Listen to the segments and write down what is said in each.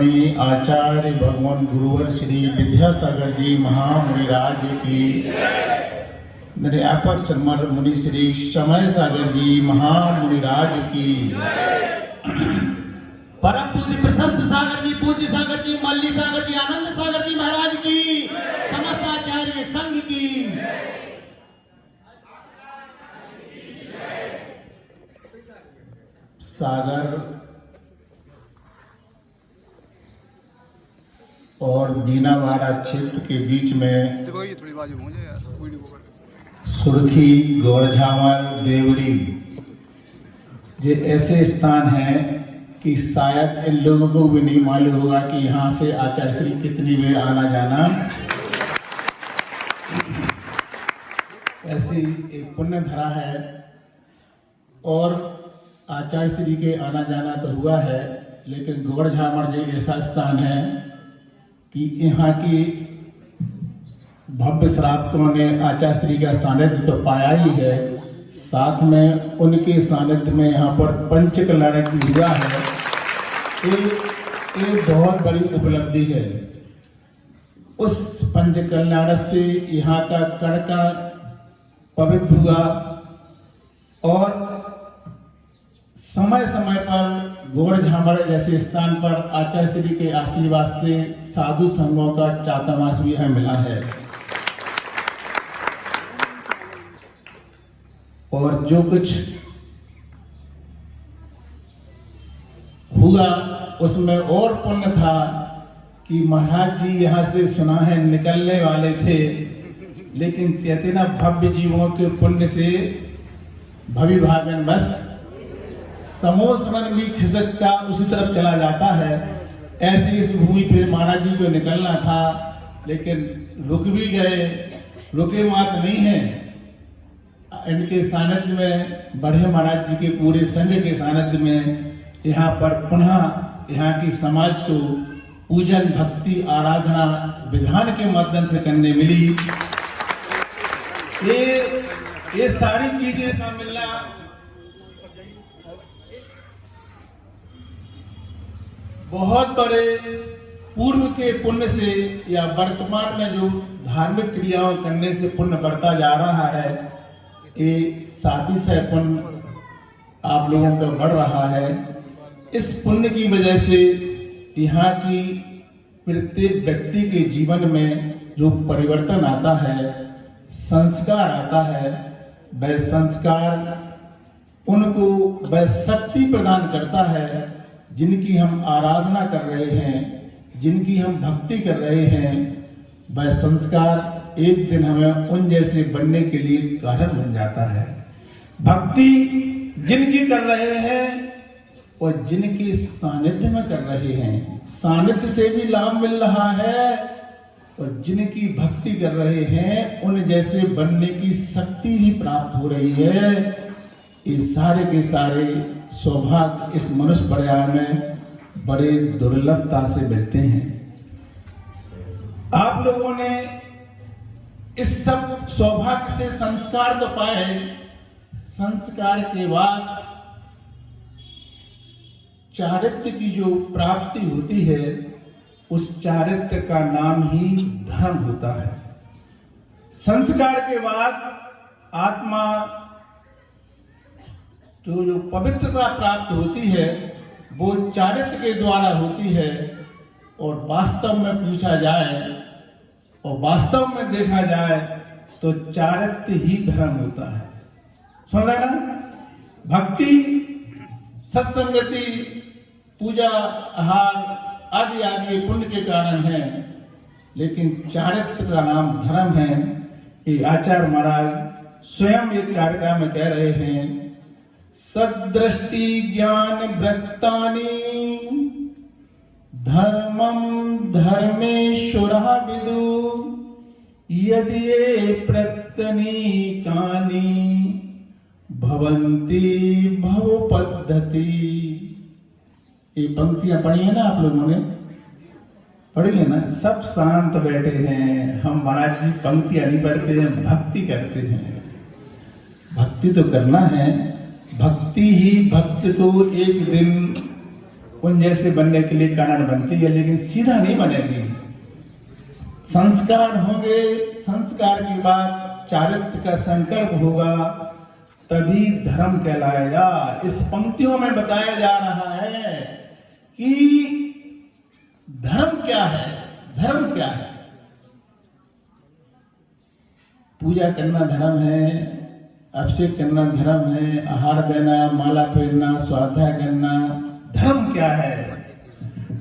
आचार्य भगवान गुरुवर श्री विद्यासागर जी महामुनिराज की, निर्यापक समर मुनि श्री समय सागर जी महामुनिराज की, परम पूज्य प्रशस्त सागर जी, पूज्य सागर जी, मल्ली सागर जी, आनंद सागर जी महाराज की, समस्त आचार्य संघ की। सागर और बीनावाड़ा क्षेत्र के बीच में सुरखी, गौरझावर, देवरी ये ऐसे स्थान हैं कि शायद इन लोगों को भी नहीं मालूम होगा कि यहाँ से आचार्य श्री कितनी बार आना जाना। ऐसी एक पुण्य धरा है और आचार्य श्री के आना जाना तो हुआ है, लेकिन गौरझावर जो ऐसा स्थान है कि यहाँ की भव्य श्रावकों ने आचार्य श्री का सानिध्य तो पाया ही है, साथ में उनके सानिध्य में यहाँ पर पंच कल्याण भी हुआ है। ये बहुत बड़ी उपलब्धि है। उस पंच कल्याण से यहाँ का कण पवित्र हुआ और समय समय पर गौरझावर जैसे स्थान पर आचार्य श्री के आशीर्वाद से साधु संघों का चातुर्मास भी है मिला है। और जो कुछ हुआ उसमें और पुण्य था कि महाराज जी यहाँ से सुना है निकलने वाले थे, लेकिन कहते ना भव्य जीवों के पुण्य से भवि भागन बस समोसरन भी खिसक का उसी तरफ चला जाता है। ऐसे इस भूमि पे महाराज जी को निकलना था, लेकिन रुक भी गए, रुके मात नहीं है। इनके सानिध्य में बढ़े महाराज जी के पूरे संघ के सानिध्य में यहाँ पर पुनः यहाँ की समाज को पूजन, भक्ति, आराधना विधान के माध्यम से करने मिली। ये सारी चीजें का मिलना बहुत बड़े पूर्व के पुण्य से या वर्तमान में जो धार्मिक क्रियाओं करने से पुण्य बढ़ता जा रहा है, ये साथी से पुण्य आप लोगों का बढ़ रहा है। इस पुण्य की वजह से यहाँ की प्रत्येक व्यक्ति के जीवन में जो परिवर्तन आता है, संस्कार आता है, वह संस्कार उनको वह शक्ति प्रदान करता है जिनकी हम आराधना कर रहे हैं, जिनकी हम भक्ति कर रहे हैं। वह संस्कार एक दिन हमें उन जैसे बनने के लिए कारण बन जाता है। भक्ति जिनकी कर रहे हैं और जिनके सानिध्य में कर रहे हैं, सानिध्य से भी लाभ मिल रहा है, और जिनकी भक्ति कर रहे हैं उन जैसे बनने की शक्ति भी प्राप्त हो रही है। ये सारे के सारे सौभाग्य इस मनुष्य पर्याय में बड़े दुर्लभता से मिलते हैं। आप लोगों ने इस सब सौभाग्य से संस्कार तो पाए, संस्कार के बाद चारित्र्य की जो प्राप्ति होती है, उस चारित्र्य का नाम ही धर्म होता है। संस्कार के बाद आत्मा तो जो पवित्रता प्राप्त होती है वो चारित्र्य के द्वारा होती है। और वास्तव में पूछा जाए और वास्तव में देखा जाए तो चारित्र्य ही धर्म होता है। सुन रहे ना? भक्ति, सत्संगति, पूजा, आहार आदि आदि पुण्य के कारण है, लेकिन चारित्र्य का नाम धर्म है। ये आचार्य महाराज स्वयं एक कार्यक्रम में कह रहे हैं, सदृष्टि ज्ञान वृत्तानि धर्मं धर्मेश्वरः विदु यदि ये प्रत्यनीकानि भवन्ति भव पद्धति। ये पंक्तियां पढ़ी है ना आप लोगों ने? पढ़ी है ना? सब शांत बैठे हैं। हम महाराज जी पंक्तियां नहीं पढ़ते हैं, भक्ति करते हैं। भक्ति तो करना है। भक्ति ही भक्त को एक दिन उन जैसे बनने के लिए कारण बनती है, लेकिन सीधा नहीं बनेगी। संस्कार होंगे, संस्कार के बाद चारित्र का संकल्प होगा, तभी धर्म कहलाएगा। इस पंक्तियों में बताया जा रहा है कि धर्म क्या है, धर्म क्या है। पूजा करना धर्म है, अभिषेक करना धर्म है, आहार देना, माला पहनना, स्वाध्याय करना, धर्म क्या है।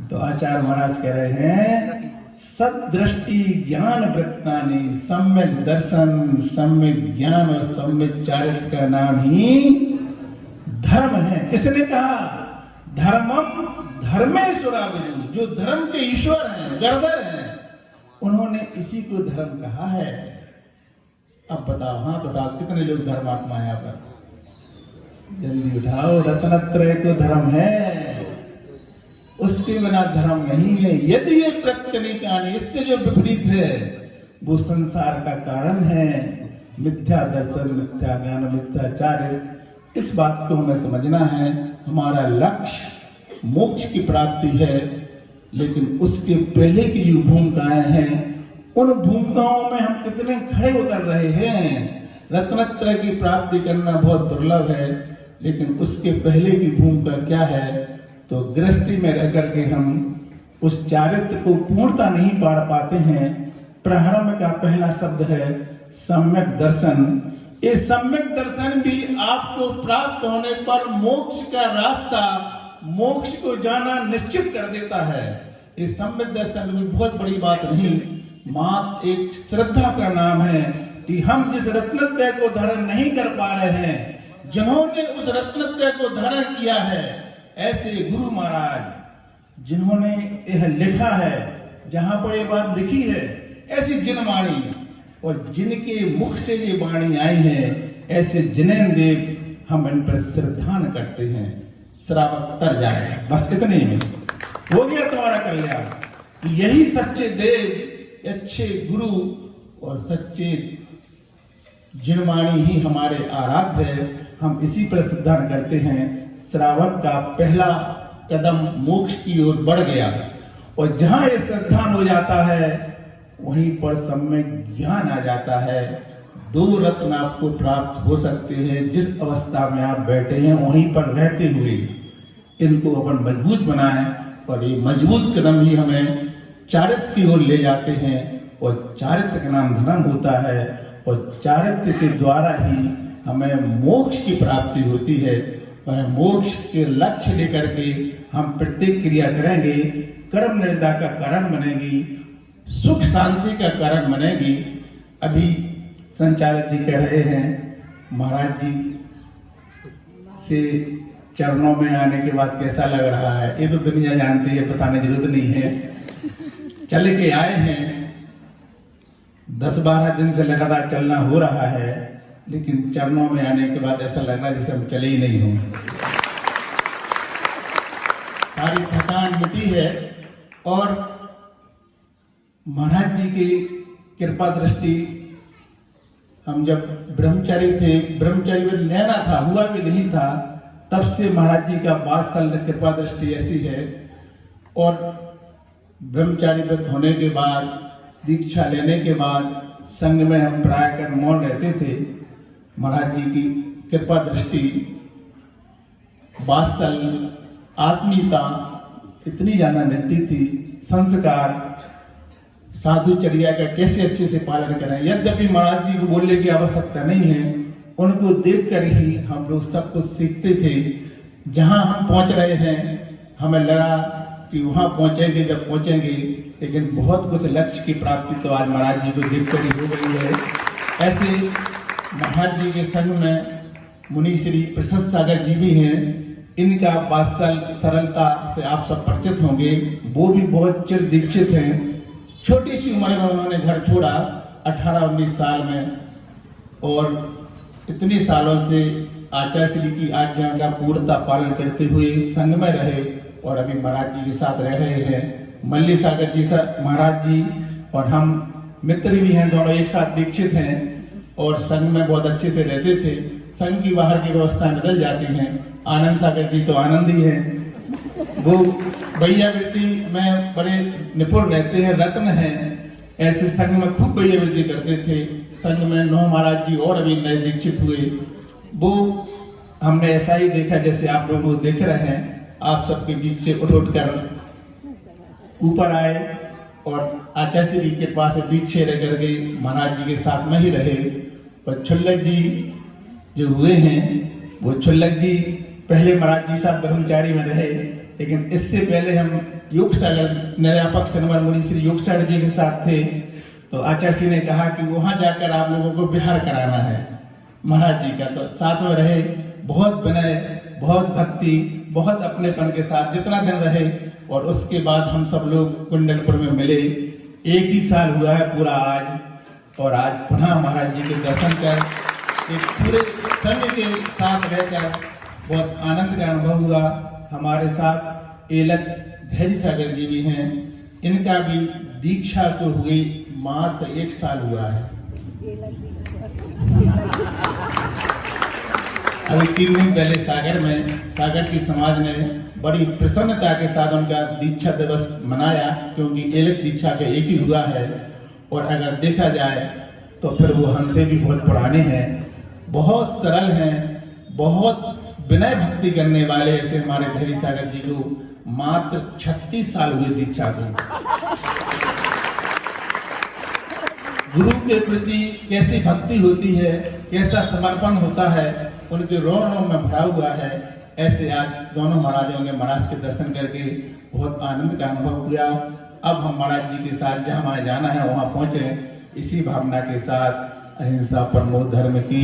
तो आचार्य महाराज कह रहे हैं सदृष्टि ज्ञान वृत्तानि, सम्यक दर्शन, सम्यक ज्ञान और सम्यक चारित्र का नाम ही धर्म है। किसने कहा? धर्मम धर्मेश्वरा विदु, जो धर्म के ईश्वर हैं, गणधर हैं, उन्होंने इसी को धर्म कहा है। अब बताओ, हाथ उठाओ, कितने लोग धर्मात्मा है यहाँ पर? जल्दी उठाओ। रत्नत्रय को धर्म है, उसके बिना धर्म नहीं है। यदि ये प्रत्यनिकानी, इससे जो विपरीत है वो संसार का कारण है। मिथ्या दर्शन, मिथ्या ज्ञान, मिथ्याचार्य, इस बात को हमें समझना है। हमारा लक्ष्य मोक्ष की प्राप्ति है, लेकिन उसके पहले की जो भूमिकाएं हैं, उन भूमिकाओं में हम कितने खड़े उतर रहे हैं। रत्नत्रय की प्राप्ति करना बहुत दुर्लभ है, लेकिन उसके पहले की भूमिका क्या है? तो गृहस्थी में रह करके हम उस चारित्र को पूर्णता नहीं पा पाते हैं। प्रारंभ का पहला शब्द है सम्यक दर्शन। ये सम्यक दर्शन भी आपको प्राप्त होने पर मोक्ष का रास्ता, मोक्ष को जाना निश्चित कर देता है। ये सम्यक दर्शन भी बहुत बड़ी बात नहीं, मात्र एक श्रद्धा का नाम है कि हम जिस रत्नत्रय को धारण नहीं कर पा रहे हैं, जिन्होंने उस रत्नत्रय को धारण किया है, ऐसे गुरु महाराज जिन्होंने यह लिखा है, जहां पर ये बात लिखी है, ऐसी जिन वाणी और जिनके मुख से ये वाणी आई है, ऐसे जिनेन्द्र देव हम इन पर श्रद्धान करते हैं। श्रावक तर जाएगा, बस इतने ही में हो गया तुम्हारा कल्याण। यही सच्चे देव, अच्छे गुरु और सच्चे जिनवाणी ही हमारे आराध्य है। हम इसी पर श्रद्धान करते हैं। श्रावक का पहला कदम मोक्ष की ओर बढ़ गया, और जहां ये श्रद्धान हो जाता है, वहीं पर सम्यक ज्ञान आ जाता है। दो रत्न आपको प्राप्त हो सकते हैं। जिस अवस्था में आप बैठे हैं, वहीं पर रहते हुए इनको अपन मजबूत बनाएं, और ये मजबूत कदम ही हमें चारित्र की ओर ले जाते हैं, और चारित्र का नाम धर्म होता है, और चारित्र के द्वारा ही हमें मोक्ष की प्राप्ति होती है। वह मोक्ष के लक्ष्य लेकर के हम प्रत्येक क्रिया करेंगे, कर्म निर्दा का कारण बनेगी, सुख शांति का कारण बनेगी। अभी संचालक जी कह रहे हैं, महाराज जी से चरणों में आने के बाद कैसा लग रहा है? ये तो दुनिया जानती है, बताने की जरूरत नहीं है। चल के आए हैं, 10-12 दिन से लगातार चलना हो रहा है, लेकिन चरणों में आने के बाद ऐसा लग रहा है जैसे हम चले ही नहीं हों। सारी थकान मिटी है, और महाराज जी की कृपा दृष्टि, हम जब ब्रह्मचारी थे, ब्रह्मचारी व्रत लेना था, हुआ भी नहीं था, तब से महाराज जी का 22 साल कृपा दृष्टि ऐसी है। और ब्रह्मचारी व्रत होने के बाद, दीक्षा लेने के बाद संघ में हम प्राय कर मौन रहते थे। महाराज जी की कृपा दृष्टि, वात्सल, आत्मीयता इतनी ज्यादा मिलती थी। संस्कार, साधुचर्या का कैसे अच्छे से पालन करें। यद्यपि महाराज जी को बोलने की आवश्यकता नहीं है, उनको देखकर ही हम लोग सब कुछ सीखते थे। जहां हम पहुंच रहे हैं, हमें लगा कि वहां पहुंचेंगे, जब पहुंचेंगे, लेकिन बहुत कुछ लक्ष्य की प्राप्ति तो आज महाराज जी को देखकर ही हो गई है। ऐसे महाराज जी के संग में मुनि श्री प्रशस्त सागर जी भी हैं। इनका वात्सल, सरलता से आप सब परिचित होंगे। वो भी बहुत चिर दीक्षित हैं। छोटी सी उम्र में उन्होंने घर छोड़ा, 18-19 साल में, और इतने सालों से आचार्य श्री की आज्ञा का पूर्णता पालन करते हुए संग में रहे, और अभी महाराज जी के साथ रह रहे हैं। मल्ली सागर जी महाराज जी और हम मित्र भी हैं, दोनों एक साथ दीक्षित हैं, और संघ में बहुत अच्छे से रहते थे। संघ की बाहर की व्यवस्थाएं बदल जाती हैं। आनंद सागर जी तो आनंद ही हैं, वो वैयावृत्ति में बड़े निपुण रहते हैं, रत्न हैं। ऐसे संघ में खूब वैयावृत्ति करते थे। संघ में 9 महाराज जी और अभी नए दीक्षित हुए। वो हमने ऐसा ही देखा जैसे आप लोग देख रहे हैं। आप सबके बीच से उठ कर ऊपर आए और आचार्य जी के पास दीक्षे रह करके महाराज जी के साथ में ही रहे। और छुल्लक जी जो हुए हैं, वो छुल्लक जी पहले महाराज जी साहब ब्रह्मचारी में रहे, लेकिन इससे पहले हम योग सागर निर्यापक सनवर मुनि श्री योग सागर जी के साथ थे। तो आचार्य जी ने कहा कि वहां जाकर आप लोगों को विहार कराना है महाराज जी का। तो साथ में रहे, बहुत विनय, बहुत भक्ति, बहुत अपनेपन के साथ जितना दिन रहे। और उसके बाद हम सब लोग कुंडलपुर में मिले। 1 ही साल हुआ है पूरा आज। और आज पुनः महाराज जी के दर्शन कर एक पूरे संघ के साथ रहकर बहुत आनंद का अनुभव हुआ। हमारे साथ एलक धैर्य सागर जी भी हैं। इनका भी दीक्षा को हुई मात्र 1 साल हुआ है। अभी 3 दिन पहले सागर की समाज ने बड़ी प्रसन्नता के साथ उनका दीक्षा दिवस मनाया, क्योंकि एलक दीक्षा का 1 ही हुआ है। और अगर देखा जाए तो फिर वो हमसे भी बहुत पुराने हैं, बहुत सरल हैं, बहुत विनय भक्ति करने वाले। ऐसे हमारे धैर्य सागर जी को मात्र 36 साल हुए दीक्षा को। गुरु के प्रति कैसी भक्ति होती है, कैसा समर्पण होता है, उनके रोम रोम में भरा हुआ है। ऐसे आज दोनों महाराजों ने महाराज के दर्शन करके बहुत आनंद का अनुभव किया। अब हम महाराज जी के साथ जहाँ हमें जाना है वहाँ पहुँचे, इसी भावना के साथ अहिंसा परमो धर्म की